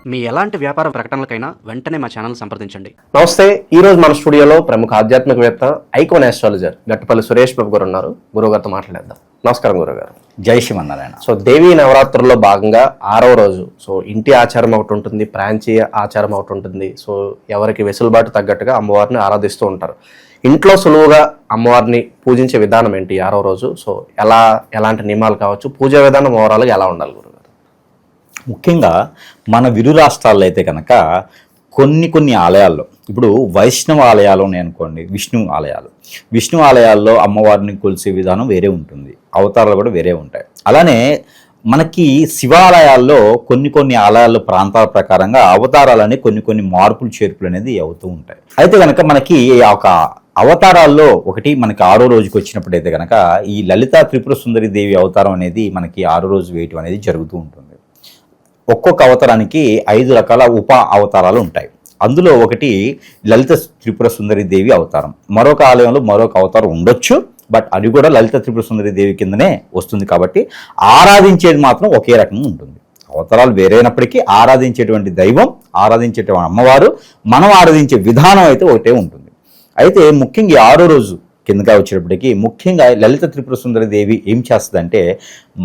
మీ ఎలాంటి వ్యాపార ప్రకటనలకైనా వెంటనే మా ఛానల్ సంప్రదించండి. నమస్తే. ఈ రోజు మన స్టూడియోలో ప్రముఖ ఆధ్యాత్మికవేత్త ఐకాన్ ఆస్ట్రాలజర్ గట్టుపల్లి సురేష్ బాబు గారు ఉన్నారు. గురువుగారితో మాట్లాడేద్దాం. నమస్కారం గురుగారు. జై శ్రీమన్నారాయణ. సో దేవీ నవరాత్రుల్లో భాగంగా 6వ రోజు సో ఇంటి ఆచారం ఒకటి ఉంటుంది, ప్రాంతీయ ఆచారం ఒకటి ఉంటుంది. సో ఎవరికి వెసులుబాటు తగ్గట్టుగా అమ్మవారిని ఆరాధిస్తూ ఉంటారు. ఇంట్లో సులువుగా అమ్మవారిని పూజించే విధానం ఏంటి 6వ రోజు? సో ఎలాంటి నియమాలు కావచ్చు, పూజా విధానం ఓవరాల్గా ఎలా ఉండాలి గురుగారు? ముఖ్యంగా మన విరు రాష్ట్రాల్లో అయితే కనుక కొన్ని ఆలయాల్లో, ఇప్పుడు వైష్ణవ ఆలయాలు ఉన్నాయి అనుకోండి, విష్ణు ఆలయాల్లో అమ్మవారిని కొలిసే విధానం వేరే ఉంటుంది, అవతారాలు కూడా వేరే ఉంటాయి. అలానే మనకి శివాలయాల్లో కొన్ని ఆలయాల్లో ప్రాంతాల ప్రకారంగా అవతారాలని కొన్ని మార్పులు చేర్పులు అనేది అవుతూ ఉంటాయి. అయితే కనుక మనకి ఒక అవతారాల్లో ఒకటి మనకి 6వ రోజుకి వచ్చినప్పుడైతే కనుక ఈ లలితా త్రిపుర సుందరి దేవి అవతారం అనేది మనకి 6వ రోజు వేయటం అనేది జరుగుతూ ఉంటుంది. ఒక్కొక్క అవతారానికి 5 రకాల ఉప అవతారాలు ఉంటాయి. అందులో ఒకటి లలిత త్రిపుర సుందరి దేవి అవతారం. మరొక ఆలయంలో మరొక అవతారం ఉండొచ్చు, బట్ అది కూడా లలిత త్రిపుర సుందరి దేవి కిందనే వస్తుంది. కాబట్టి ఆరాధించేది మాత్రం ఒకే రకంగా ఉంటుంది. అవతారాలు వేరైనప్పటికీ ఆరాధించేటువంటి దైవం, ఆరాధించేటువంటి అమ్మవారు, మనం ఆరాధించే విధానం అయితే ఒకటే ఉంటుంది. అయితే ముఖ్యంగా 6వ రోజు కిందగా వచ్చేటప్పటికి ముఖ్యంగా లలిత త్రిపుర సుందరి దేవి ఏం చేస్తుందంటే,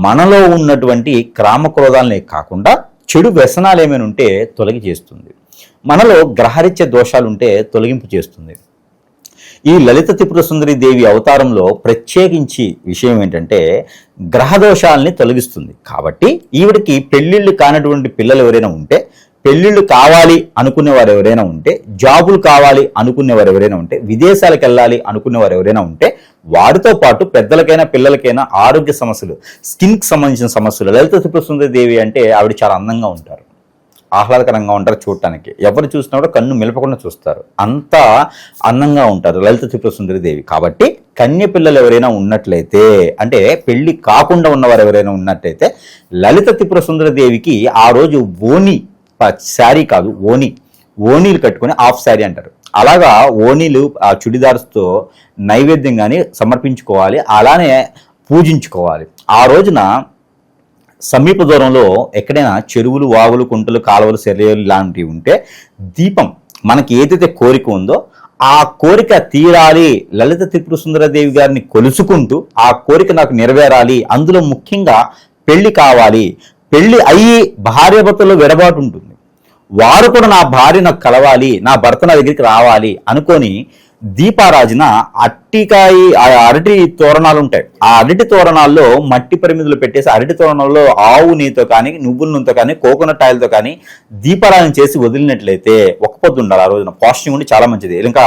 మనలో ఉన్నటువంటి క్రామక్రోధాలనే కాకుండా చెడు వ్యసనాలు ఏమైనా ఉంటే తొలగి చేస్తుంది, మనలో గ్రహరీత్య దోషాలు ఉంటే తొలగింపు చేస్తుంది. ఈ లలిత త్రిపుర సుందరి దేవి అవతారంలో ప్రత్యేకించి విషయం ఏంటంటే గ్రహదోషాలని తొలగిస్తుంది. కాబట్టి ఈవిడికి పెళ్ళిళ్ళు కానటువంటి పిల్లలు ఎవరైనా ఉంటే, పెళ్ళిళ్ళు కావాలి అనుకునేవారు ఎవరైనా ఉంటే, జాబులు కావాలి అనుకునేవారు ఎవరైనా ఉంటే, విదేశాలకు వెళ్ళాలి అనుకునేవారు ఎవరైనా ఉంటే, వారితో పాటు పెద్దలకైనా పిల్లలకైనా ఆరోగ్య సమస్యలు, స్కిన్కి సంబంధించిన సమస్యలు, లలిత త్రిపుర సుందరి దేవి అంటే ఆవిడ చాలా అందంగా ఉంటారు, ఆహ్లాదకరంగా ఉంటారు చూడటానికి. ఎవరు చూసినా కూడా కన్ను మిలపకుండా చూస్తారు, అంత అందంగా ఉంటారు లలిత త్రిపుర సుందరి దేవి. కాబట్టి కన్య పిల్లలు ఎవరైనా ఉన్నట్లయితే, అంటే పెళ్లి కాకుండా ఉన్నవారు ఎవరైనా ఉన్నట్లయితే, లలిత త్రిపుర సుందరి దేవికి ఆ రోజు శారీ కాదు, ఓనీలు కట్టుకొని హాఫ్ శారీ అంటారు, అలాగా ఓనీలు ఆ చుడిదార్స్తో నైవేద్యం కానీ సమర్పించుకోవాలి, అలానే పూజించుకోవాలి. ఆ రోజున సమీప దూరంలో ఎక్కడైనా చెరువులు, వాగులు, కుంటలు, కాలువలు, సెలయేలు లాంటివి ఉంటే దీపం, మనకి ఏదైతే కోరిక ఉందో ఆ కోరిక తీరాలి, లలిత త్రిపుర సుందరదేవి గారిని కొలుసుకుంటూ ఆ కోరిక నాకు నెరవేరాలి, అందులో ముఖ్యంగా పెళ్లి కావాలి, పెళ్లి అయ్యి భార్యాభర్తల్లో విడబాటు ఉంటుంది, వారు కూడా నా భార్య నాకు కలవాలి, నా భర్త నా దగ్గరికి రావాలి అనుకొని దీపారాజన అరటి తోరణాలు ఉంటాయి, ఆ అరటి తోరణాల్లో మట్టి పరిమితులు పెట్టేసి అరటి తోరణాల్లో ఆవు నెయ్యితో కానీ, నువ్వుల నూనెతో కానీ, కోకోనట్ ఆయిల్తో కానీ దీపారాజన చేసి వదిలినట్లయితే ఒక పొద్దు ఉండాలి. ఆ రోజున పాజిటివ్ ఉండి చాలా మంచిది. ఇంకా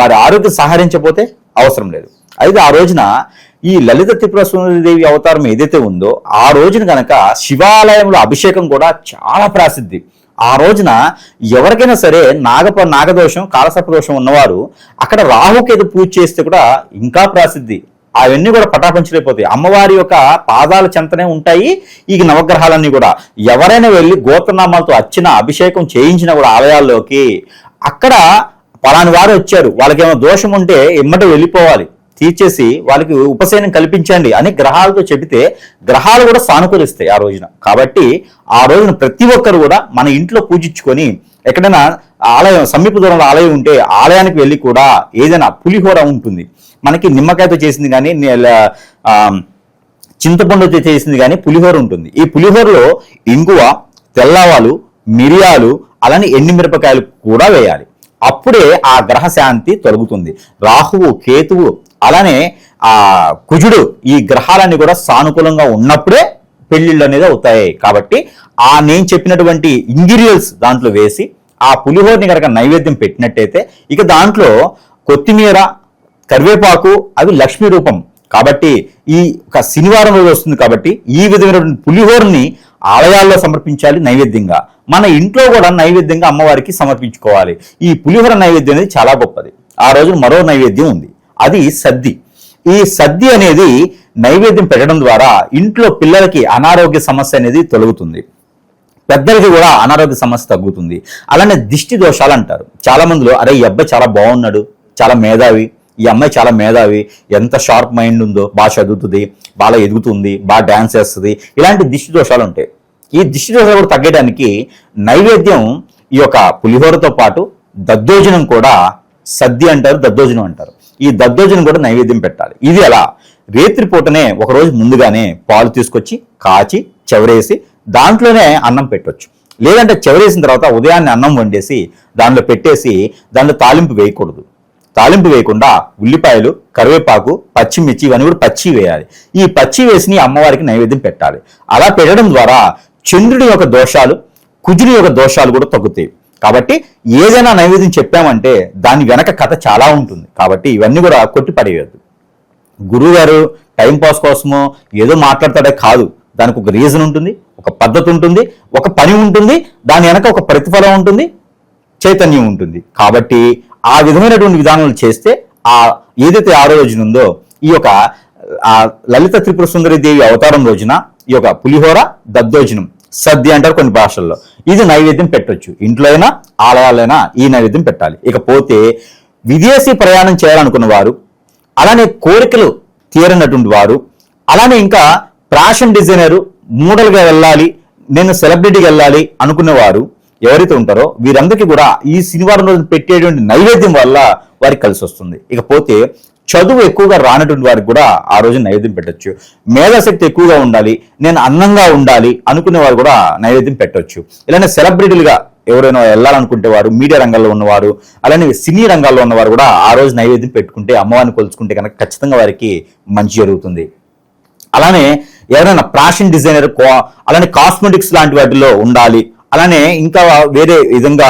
వారి ఆరోగ్యం సహకరించకపోతే అవసరం లేదు. అయితే ఆ రోజున ఈ లలిత త్రిపుర సుందరి దేవి అవతారం ఏదైతే ఉందో ఆ రోజున కనుక శివాలయంలో అభిషేకం కూడా చాలా ప్రసిద్ధి. ఆ రోజున ఎవరికైనా సరే నాగదోషం, కాలసర్పదోషం ఉన్నవారు అక్కడ రాహుకేతు పూజ చేస్తే కూడా ఇంకా ప్రసిద్ధి. అవన్నీ కూడా పటాపంచలైపోతాయి, అమ్మవారి యొక్క పాదాల చెంతనే ఉంటాయి ఈ నవగ్రహాలన్నీ కూడా. ఎవరైనా వెళ్ళి గోత్రనామాలతో అభిషేకం చేయించినా కూడా ఆలయాల్లోకి, అక్కడ పలాని వారు వచ్చారు, వాళ్ళకేమో దోషం ఉంటే ఇమ్మట వెళ్ళిపోవాలి, తీర్చేసి వాళ్ళకి ఉపశమనం కల్పించండి అని గ్రహాలతో చెబితే గ్రహాలు కూడా సానుకూలిస్తాయి ఆ రోజున. కాబట్టి ఆ రోజున ప్రతి ఒక్కరు కూడా మన ఇంట్లో పూజించుకొని, ఎక్కడైనా ఆలయం సమీప దూరంలో ఆలయం ఉంటే ఆలయానికి వెళ్ళి కూడా ఏదైనా పులిహోర ఉంటుంది, మనకి నిమ్మకాయతో చేసింది కానీ, చింతపండుతో చేసింది కానీ పులిహోర ఉంటుంది. ఈ పులిహోరలో ఇంగువ, తెల్లవాలు, మిరియాలు, అలానే ఎండుమిరపకాయలు కూడా వేయాలి. అప్పుడే ఆ గ్రహ శాంతి తొలగుతుంది. రాహువు, కేతువు, అలానే ఆ కుజుడు, ఈ గ్రహాలన్నీ కూడా సానుకూలంగా ఉన్నప్పుడే పెళ్లిళ్ళు అనేది అవుతాయి. కాబట్టి నేను చెప్పినటువంటి ఇంగ్రీడియంట్స్ దాంట్లో వేసి ఆ పులిహోరని కనుక నైవేద్యం పెట్టినట్టయితే, ఇక దాంట్లో కొత్తిమీర, కరివేపాకు, అవి లక్ష్మీ రూపం కాబట్టి ఈ ఒక శనివారం రోజు వస్తుంది కాబట్టి ఈ విధమైనటువంటి పులిహోరని ఆలయాల్లో సమర్పించాలి నైవేద్యంగా. మన ఇంట్లో కూడా నైవేద్యంగా అమ్మవారికి సమర్పించుకోవాలి. ఈ పులిహోర నైవేద్యం అనేది చాలా గొప్పది. ఆ రోజు మరో నైవేద్యం ఉంది, అది సద్ది. ఈ సద్ది అనేది నైవేద్యం పెట్టడం ద్వారా ఇంట్లో పిల్లలకి అనారోగ్య సమస్య అనేది తొలగుతుంది, పెద్దలకి కూడా అనారోగ్య సమస్య తగ్గుతుంది. అలానే దిష్టి దోషాలు అంటారు చాలా మందిలో, అరే ఈ అబ్బాయి చాలా బాగున్నాడు, చాలా మేధావి, ఈ అమ్మాయి చాలా మేధావి, ఎంత షార్ప్ మైండ్ ఉందో, బాగా చదువుతుంది, బాగా ఎదుగుతుంది, బాగా డాన్స్ చేస్తుంది, ఇలాంటి దిష్టి దోషాలు ఉంటాయి. ఈ దిష్టి దోషాలు కూడా తగ్గడానికి నైవేద్యం ఈ యొక్క పులిహోరతో పాటు దద్దోజనం కూడా సద్య అంటారు, దద్దోజనం అంటారు. ఈ దద్దోజనం కూడా నైవేద్యం పెట్టాలి. ఇది ఎలా? రేత్రి పూటనే ఒకరోజు ముందుగానే పాలు తీసుకొచ్చి కాచి చెవరేసి దాంట్లోనే అన్నం పెట్టొచ్చు. లేదంటే చెవరేసిన తర్వాత ఉదయాన్నే అన్నం వండేసి దానిలో పెట్టేసి దానిలో తాలింపు వేయకూడదు. తాలింపు వేయకుండా ఉల్లిపాయలు, కరివేపాకు, పచ్చిమిర్చి ఇవన్నీ కూడా పచ్చి వేయాలి. ఈ పచ్చి వేసి అమ్మవారికి నైవేద్యం పెట్టాలి. అలా పెట్టడం ద్వారా చంద్రుడి యొక్క దోషాలు, కుజుడి యొక్క దోషాలు కూడా తగ్గుతాయి. కాబట్టి ఏదైనా నైవేద్యం చెప్పామంటే దాని వెనక కథ చాలా ఉంటుంది. కాబట్టి ఇవన్నీ కూడా కొట్టి పడేయద్దు. గురువు గారు టైంపాస్ కోసమో ఏదో మాట్లాడతాడే కాదు. దానికి ఒక రీజన్ ఉంటుంది, ఒక పద్ధతి ఉంటుంది, ఒక పని ఉంటుంది, దాని వెనక ఒక ప్రతిఫలం ఉంటుంది, చైతన్యం ఉంటుంది. కాబట్టి ఆ విధమైనటువంటి విధానాలు చేస్తే ఏదైతే ఆ రోజున ఉందో ఈ యొక్క లలిత త్రిపుర సుందరి దేవి అవతారం రోజున ఈ యొక్క పులిహోర, దద్దోజనం, సద్య అంటారు కొన్ని భాషల్లో, ఇది నైవేద్యం పెట్టొచ్చు. ఇంట్లో అయినా ఆలయాలైనా ఈ నైవేద్యం పెట్టాలి. ఇకపోతే విదేశీ ప్రయాణం చేయాలనుకున్న వారు, అలానే కోరికలు తీరనటువంటి వారు, అలానే ఇంకా ఫ్యాషన్ డిజైనరు, మోడల్గా వెళ్ళాలి, నేను సెలబ్రిటీకి వెళ్ళాలి అనుకునేవారు ఎవరైతే ఉంటారో వీరందరికీ కూడా ఈ శనివారం రోజు పెట్టేటువంటి నైవేద్యం వల్ల వారికి కలిసి వస్తుంది. ఇకపోతే చదువు ఎక్కువగా రానటువంటి వారికి కూడా ఆ రోజు నైవేద్యం పెట్టొచ్చు. మేధాశక్తి ఎక్కువగా ఉండాలి, నేను అందంగా ఉండాలి అనుకునే వారు కూడా నైవేద్యం పెట్టొచ్చు. ఇలానే సెలబ్రిటీలుగా ఎవరైనా వెళ్ళాలనుకుంటే వారు, మీడియా రంగంలో ఉన్నవారు, అలానే సినీ రంగాల్లో ఉన్నవారు కూడా ఆ రోజు నైవేద్యం పెట్టుకుంటే, అమ్మవారిని కొలుచుకుంటే కనుక ఖచ్చితంగా వారికి మంచి జరుగుతుంది. అలానే ఎవరైనా ఫ్యాషన్ డిజైనర్, అలానే కాస్మెటిక్స్ లాంటి వాటిలో ఉండాలి, అలానే ఇంకా వేరే విధంగా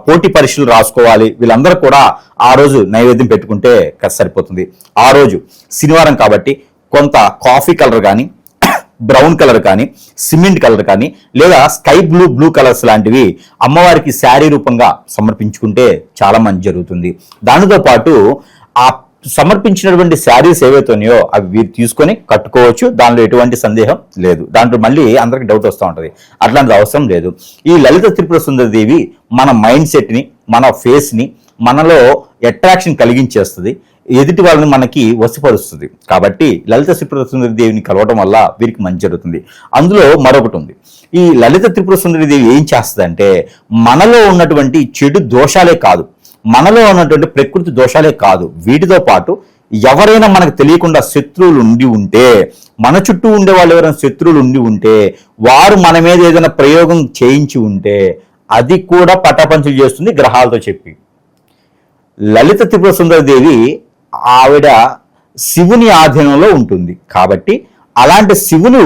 పోటీ పరీక్షలు రాసుకోవాలి, వీళ్ళందరూ కూడా ఆ రోజు నైవేద్యం పెట్టుకుంటే సరిపోతుంది. ఆ రోజు శనివారం కాబట్టి కొంత కాఫీ కలర్ కానీ, బ్రౌన్ కలర్ కానీ, సిమెంట్ కలర్ కానీ, లేదా స్కై బ్లూ కలర్స్ లాంటివి అమ్మవారికి శారీ రూపంగా సమర్పించుకుంటే చాలా మంచి జరుగుతుంది. దానితో పాటు ఆ సమర్పించినటువంటి శారీస్ ఏవైతున్నాయో అవి వీరు తీసుకొని కట్టుకోవచ్చు. దానిలో ఎటువంటి సందేహం లేదు. దాంట్లో మళ్ళీ అందరికి డౌట్ వస్తూ ఉంటుంది. అట్లాంటిది అవసరం లేదు. ఈ లలిత త్రిపుర సుందరి దేవి మన మైండ్ సెట్ని, మన ఫేస్ని మనలో అట్రాక్షన్ కలిగించేస్తుంది, ఎదుటి వాళ్ళని మనకి వశపరుస్తుంది. కాబట్టి లలిత త్రిపుర సుందరి దేవిని కలవడం వల్ల వీరికి మంచి జరుగుతుంది. అందులో మరొకటి ఉంది. ఈ లలిత త్రిపుర సుందరి దేవి ఏం చేస్తుందంటే మనలో ఉన్నటువంటి చెడు దోషాలే కాదు, మనలో ఉన్నటువంటి ప్రకృతి దోషాలే కాదు, వీటితో పాటు ఎవరైనా మనకు తెలియకుండా శత్రువులు ఉండి ఉంటే, మన చుట్టూ ఉండే వాళ్ళు ఎవరైనా శత్రువులు ఉండి ఉంటే, వారు మన మీద ఏదైనా ప్రయోగం చేయించి ఉంటే అది కూడా పటాపంచలు చేస్తుంది గ్రహాలతో చెప్పి. లలిత త్రిపుర సుందరి దేవి ఆవిడ శివుని ఆధీనంలో ఉంటుంది. కాబట్టి అలాంటి శివుడు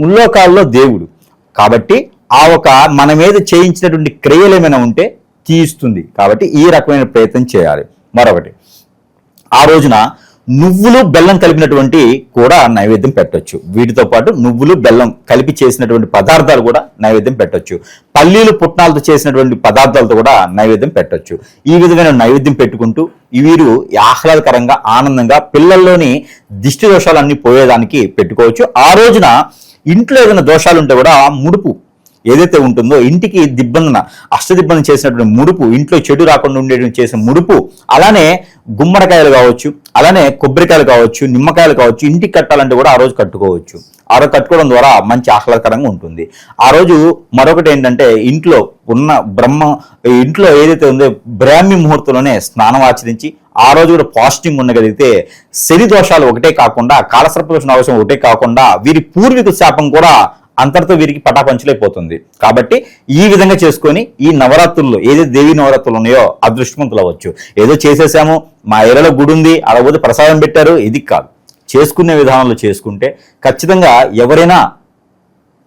ముల్లోకాల్లో దేవుడు కాబట్టి ఆ ఒక మన మీద చేయించినటువంటి క్రియలు ఏమైనా ఉంటే తీస్తుంది. కాబట్టి ఈ రకమైన ప్రయత్నం చేయాలి. మరొకటి, ఆ రోజున నువ్వులు బెల్లం కలిపినటువంటి కూడా నైవేద్యం పెట్టొచ్చు. వీటితో పాటు నువ్వులు బెల్లం కలిపి చేసినటువంటి పదార్థాలు కూడా నైవేద్యం పెట్టొచ్చు. పల్లీలు పుట్నాలతో చేసినటువంటి పదార్థాలతో కూడా నైవేద్యం పెట్టొచ్చు. ఈ విధమైన నైవేద్యం పెట్టుకుంటూ వీరు ఆహ్లాదకరంగా, ఆనందంగా పిల్లల్లోని దిష్టి దోషాలన్నీ పోయేదానికి పెట్టుకోవచ్చు. ఆ రోజున ఇంట్లో ఏదైనా దోషాలు ఉంటే కూడా ముడుపు ఏదైతే ఉంటుందో, ఇంటికి దిబ్బందన, అష్టదిబ్బందన చేసినటువంటి ముడుపు, ఇంట్లో చెడు రాకుండా ఉండేటువంటి చేసిన ముడుపు, అలానే గుమ్మడికాయలు కావచ్చు, అలానే కొబ్బరికాయలు కావచ్చు, నిమ్మకాయలు కావచ్చు, ఇంటికి కట్టాలంటే కూడా ఆ రోజు కట్టుకోవచ్చు. ఆ రోజు కట్టుకోవడం ద్వారా మంచి ఆహ్లాదకరంగా ఉంటుంది. ఆ రోజు మరొకటి ఏంటంటే ఇంట్లో ఇంట్లో ఏదైతే ఉందో బ్రాహ్మీ ముహూర్తంలోనే స్నానం ఆచరించి ఆ రోజు కూడా పాజిటివ్ ఉండగలిగితే శని దోషాలు ఒకటే కాకుండా, కాలసర్ప దోషం అవసరం ఒకటే కాకుండా వీరి పూర్వీకుల శాపం కూడా అంతటితో వీరికి పటాపంచలైపోతుంది. కాబట్టి ఈ విధంగా చేసుకొని ఈ నవరాత్రుల్లో ఏదైతే దేవీ నవరాత్రులు ఉన్నాయో అదృష్టవంతులు అవ్వచ్చు. ఏదో చేసేసాము, మా ఏరియాలో గుడి ఉంది, అలా పోతే ప్రసాదం పెట్టారు, ఇది కాదు. చేసుకునే విధానంలో చేసుకుంటే ఖచ్చితంగా ఎవరైనా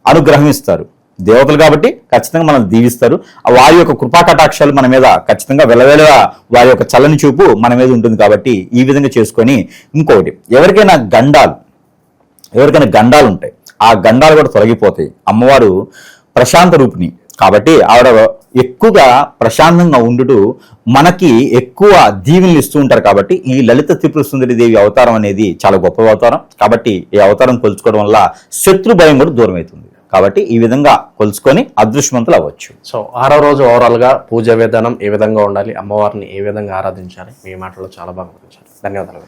అనుగ్రహమిస్తారు. దేవతలు కాబట్టి ఖచ్చితంగా మనం దీవిస్తారు. వారి యొక్క కృపా కటాక్షాలు మన మీద ఖచ్చితంగా వెలవెలగా వారి యొక్క చల్లని చూపు మన మీద ఉంటుంది. కాబట్టి ఈ విధంగా చేసుకొని, ఇంకొకటి, ఎవరికైనా గండాలు ఉంటాయి, ఆ గండాలు కూడా తొలగిపోతాయి. అమ్మవారు ప్రశాంత రూపిణి కాబట్టి ఆవిడ ఎక్కువగా ప్రశాంతంగా ఉండుటూ మనకి ఎక్కువ దీవెనలు ఇస్తూ ఉంటారు. కాబట్టి ఈ లలిత త్రిపుర సుందరి దేవి అవతారం అనేది చాలా గొప్ప అవతారం. కాబట్టి ఈ అవతారం కొలుచుకోవడం వల్ల శత్రు భయం కూడా దూరం అవుతుంది. కాబట్టి ఈ విధంగా కొలుచుకొని అదృష్టవంతులు అవ్వచ్చు. సో 6వ రోజు ఓవరాల్గా పూజా విధానం ఏ విధంగా ఉండాలి, అమ్మవారిని ఏ విధంగా ఆరాధించాలి, మీ మాటల్లో చాలా బాగా వివరించారు. ధన్యవాదాలు.